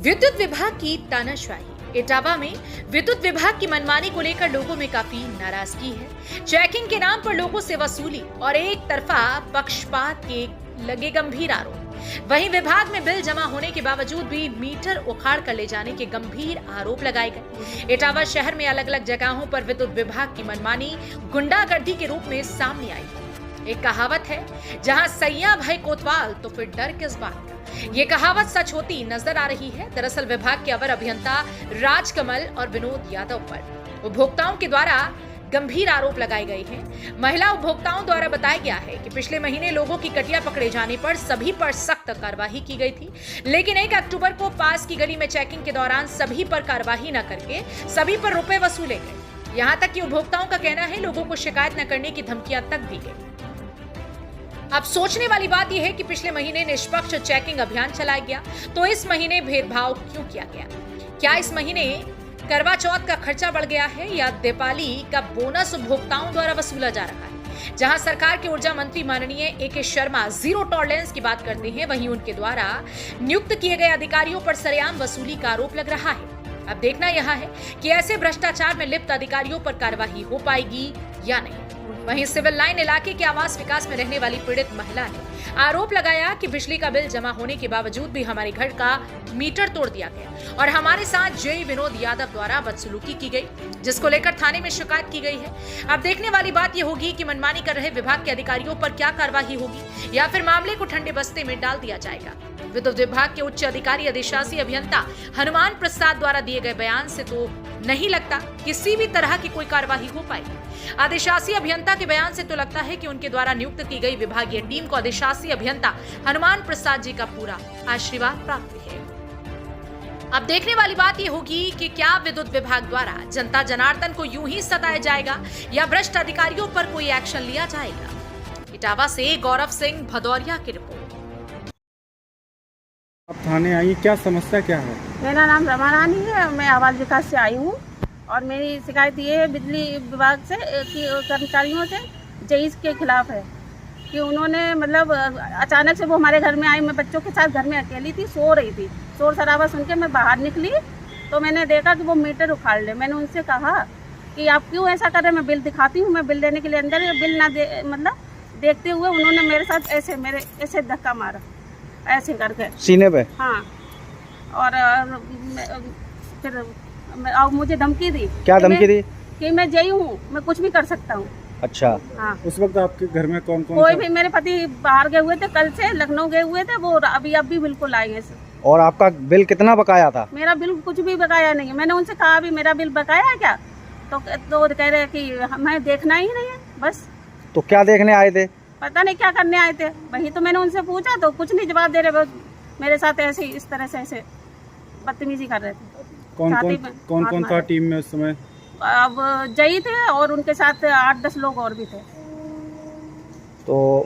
विद्युत विभाग की तानाशाही। इटावा में विद्युत विभाग की मनमानी को लेकर लोगों में काफी नाराजगी है। चेकिंग के नाम पर लोगों से वसूली और एक तरफा पक्षपात के लगे गंभीर आरोप। वहीं विभाग में बिल जमा होने के बावजूद भी मीटर उखाड़ कर ले जाने के गंभीर आरोप लगाए गए। इटावा शहर में अलग अलग जगहों पर विद्युत विभाग की मनमानी गुंडागर्दी के रूप में सामने आई। एक कहावत है, जहां सैया भय कोतवाल तो फिर डर किस बात का। ये कहावत सच होती नजर आ रही है। दरअसल विभाग के अवर अभियंता राजकमल और विनोद यादव पर उपभोक्ताओं के द्वारा गंभीर आरोप लगाए गए हैं। महिला उपभोक्ताओं द्वारा बताया गया है कि पिछले महीने लोगों की कटिया पकड़े जाने पर सभी पर सख्त कार्रवाई की गई थी, लेकिन 1 अक्टूबर को पास की गली में चेकिंग के दौरान सभी पर कार्रवाई न करके सभी पर रुपए वसूले गए। यहाँ तक कि उपभोक्ताओं का कहना है लोगों को शिकायत न करने की धमकियां तक दी गई। अब सोचने वाली बात यह है कि पिछले महीने निष्पक्ष चेकिंग अभियान चलाया गया, तो इस महीने भेदभाव क्यों किया गया? क्या इस महीने करवा चौथ का खर्चा बढ़ गया है या दीपावली का बोनस उपभोक्ताओं द्वारा वसूला जा रहा है? जहां सरकार के ऊर्जा मंत्री माननीय ए.के. शर्मा जीरो टॉलरेंस की बात करते हैं, वहीं उनके द्वारा नियुक्त किए गए अधिकारियों पर सरेआम वसूली का आरोप लग रहा है। अब देखना यह है कि ऐसे भ्रष्टाचार में लिप्त अधिकारियों पर कार्रवाई हो पाएगी या नहीं। वहीं सिविल लाइन इलाके के आवास विकास में रहने वाली पीड़ित महिला ने आरोप लगाया कि बिजली का बिल जमा होने के बावजूद भी हमारे घर का मीटर तोड़ दिया गया और हमारे साथ जेई विनोद यादव द्वारा बदसलूकी की गई, जिसको लेकर थाने में शिकायत की गई है। अब देखने वाली बात यह होगी कि मनमानी कर रहे विभाग के अधिकारियों पर क्या कार्रवाई होगी या फिर मामले को ठंडे बस्ते में डाल दिया जाएगा। विद्युत विभाग के उच्च अधिकारी अधिशासी अभियंता हनुमान प्रसाद द्वारा दिए गए बयान से तो नहीं लगता किसी भी तरह की कोई कार्रवाई हो पाएगी। अधिशासी अभियंता के बयान से तो लगता है कि उनके द्वारा नियुक्त की गई विभागीय टीम को अधिशासी अभियंता हनुमान प्रसाद जी का पूरा आशीर्वाद प्राप्त है। अब देखने वाली बात यह होगी कि क्या विद्युत विभाग द्वारा जनता जनार्दन को यूं ही सताया जाएगा या भ्रष्ट अधिकारियों पर कोई एक्शन लिया जाएगा। इटावा से गौरव सिंह भदौरिया की रिपोर्ट। आप थाने आई, क्या समस्या क्या है? मेरा नाम रमा रानी है, मैं आवास विकास से आई हूँ और मेरी शिकायत ये है बिजली विभाग से कि कर्मचारियों से जेईस के खिलाफ है कि उन्होंने मतलब अचानक से वो हमारे घर में आई। मैं बच्चों के साथ घर में अकेली थी, सो रही थी। शोर शराबा सुन के मैं बाहर निकली तो मैंने देखा कि वो मीटर उखाड़ ले। मैंने उनसे कहा कि आप क्यों ऐसा कर रहे हैं, मैं बिल दिखाती हूँ। मैं बिल देने के लिए अंदर बिल ना मतलब देखते हुए उन्होंने मेरे साथ ऐसे धक्का मारा, ऐसे करके सीने पे। हाँ, और फिर मुझे धमकी दी। क्या धमकी दी? कि मैं जेई हूँ, मैं कुछ भी कर सकता हूँ। अच्छा। हाँ। उस वक्त आपके घर में कौन कौन? कोई भी, मेरे पति बाहर गए हुए थे, कल से लखनऊ गए हुए थे, वो अभी बिल्कुल आएंगे। और आपका बिल कितना बकाया था? मेरा बिल कुछ भी बकाया नहीं है। मैंने उनसे कहा भी मेरा बिल बकाया है क्या, तो कह रहे कि हमें देखना ही नहीं है बस। तो क्या देखने आए थे? पता नहीं क्या करने आए थे, वही तो मैंने उनसे पूछा तो कुछ नहीं जवाब दे रहे। मेरे साथ ऐसे इस तरह से ऐसे बदतमीजी कर रहे थे। कौन था टीम में उस समय? अब जई थे और उनके साथ 8-10 लोग और भी थे। तो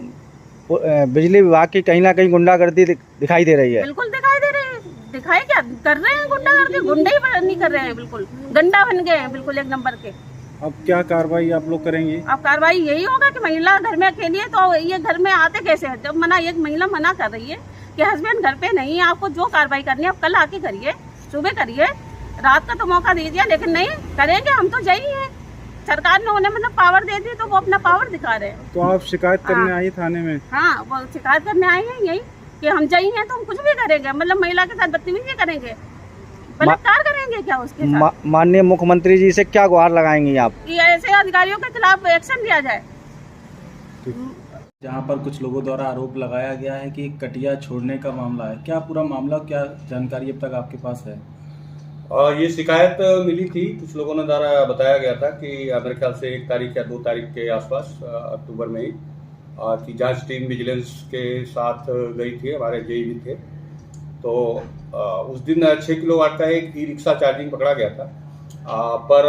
बिजली विभाग की कहीं ना कहीं गुंडागर्दी दिखाई दे रही है। बिल्कुल दिखाई दे रही है। दिखाई क्या कर रहे हैं, गुंडागर्दी? गुंडे ही नहीं कर रहे हैं, बिल्कुल गंडा बन गए हैं, बिल्कुल 1 नंबर के। अब क्या कार्रवाई आप लोग करेंगे? अब कार्रवाई यही होगा कि महिला घर में अकेली है तो ये घर में आते कैसे है? जब एक महिला मना कर रही है कि हस्बैंड घर पे नहीं है, आपको जो कार्रवाई करनी है आप कल आके करिए, सुबह करिए, रात का तो मौका दीजिए। लेकिन नहीं करेंगे, हम तो जई हैं। सरकार ने उन्हें मतलब पावर दे दी तो वो अपना पावर दिखा रहे हैं। तो आप शिकायत करने आई थाने में? हाँ, वो शिकायत करने आए हैं यही कि हम जई हैं तो हम कुछ भी करेंगे, मतलब महिला के साथ बदतमीजी करेंगे, बलात्कार करेंगे क्या उसके साथ? माननीय मुख्यमंत्री जी से क्या गुहार लगाएंगी आप? कि ऐसे अधिकारियों के खिलाफ एक्शन लिया जाए। जहाँ पर कुछ लोगों द्वारा आरोप लगाया गया है कि कटिया छोड़ने का मामला है, क्या पूरा मामला, क्या जानकारी अब तक आपके पास है? ये शिकायत मिली थी, कुछ लोगों ने द्वारा बताया गया था कि मेरे ख्याल से 1 तारीख या 2 तारीख के आसपास अक्टूबर में ही कि जांच टीम विजिलेंस के साथ गई थी, हमारे जेई भी थे। तो उस दिन 6 किलोवाट का एक ई रिक्शा चार्जिंग पकड़ा गया था। पर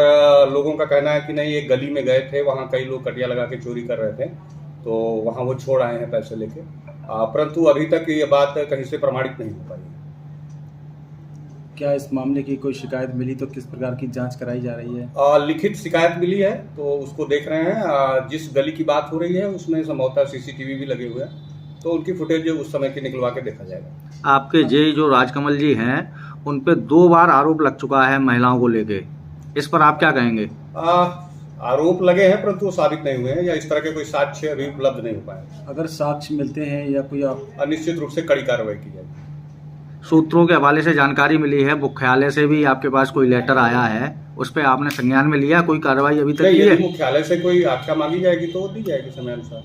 लोगों का कहना है कि नहीं, एक गली में गए थे, वहाँ कई लोग कटिया लगा के चोरी कर रहे थे, तो वहाँ वो छोड़ आए हैं पैसे लेके। परंतु अभी तक ये बात कहीं से प्रमाणित नहीं हो पाई। क्या इस मामले की कोई शिकायत मिली तो किस प्रकार की जांच कराई जा रही है? लिखित शिकायत मिली है तो उसको देख रहे हैं। जिस गली की बात हो रही है उसमें संभवतः सीसीटीवी भी लगे हुए हैं, तो उनकी फुटेज उस समय की निकलवा के देखा जाएगा। आपके जेई जो राजकमल जी हैं उन पे 2 बार आरोप लग चुका है महिलाओं को लेके, इस पर आप क्या कहेंगे? आरोप लगे हैं परंतु वो साबित नहीं हुए हैं या इस तरह के कोई साक्ष्य अभी उपलब्ध नहीं हो पाए। अगर साक्ष्य मिलते हैं या कोई आप निश्चित रूप से कड़ी कार्रवाई की जाएगी। सूत्रों के हवाले से जानकारी मिली है, मुख्यालय से भी आपके पास कोई लेटर आया है, उस पर आपने संज्ञान में लिया? कोई कार्रवाई अभी तक की है? मुख्यालय से कोई आख्या मांगी जाएगी तो दी जाएगी समय अनुसार।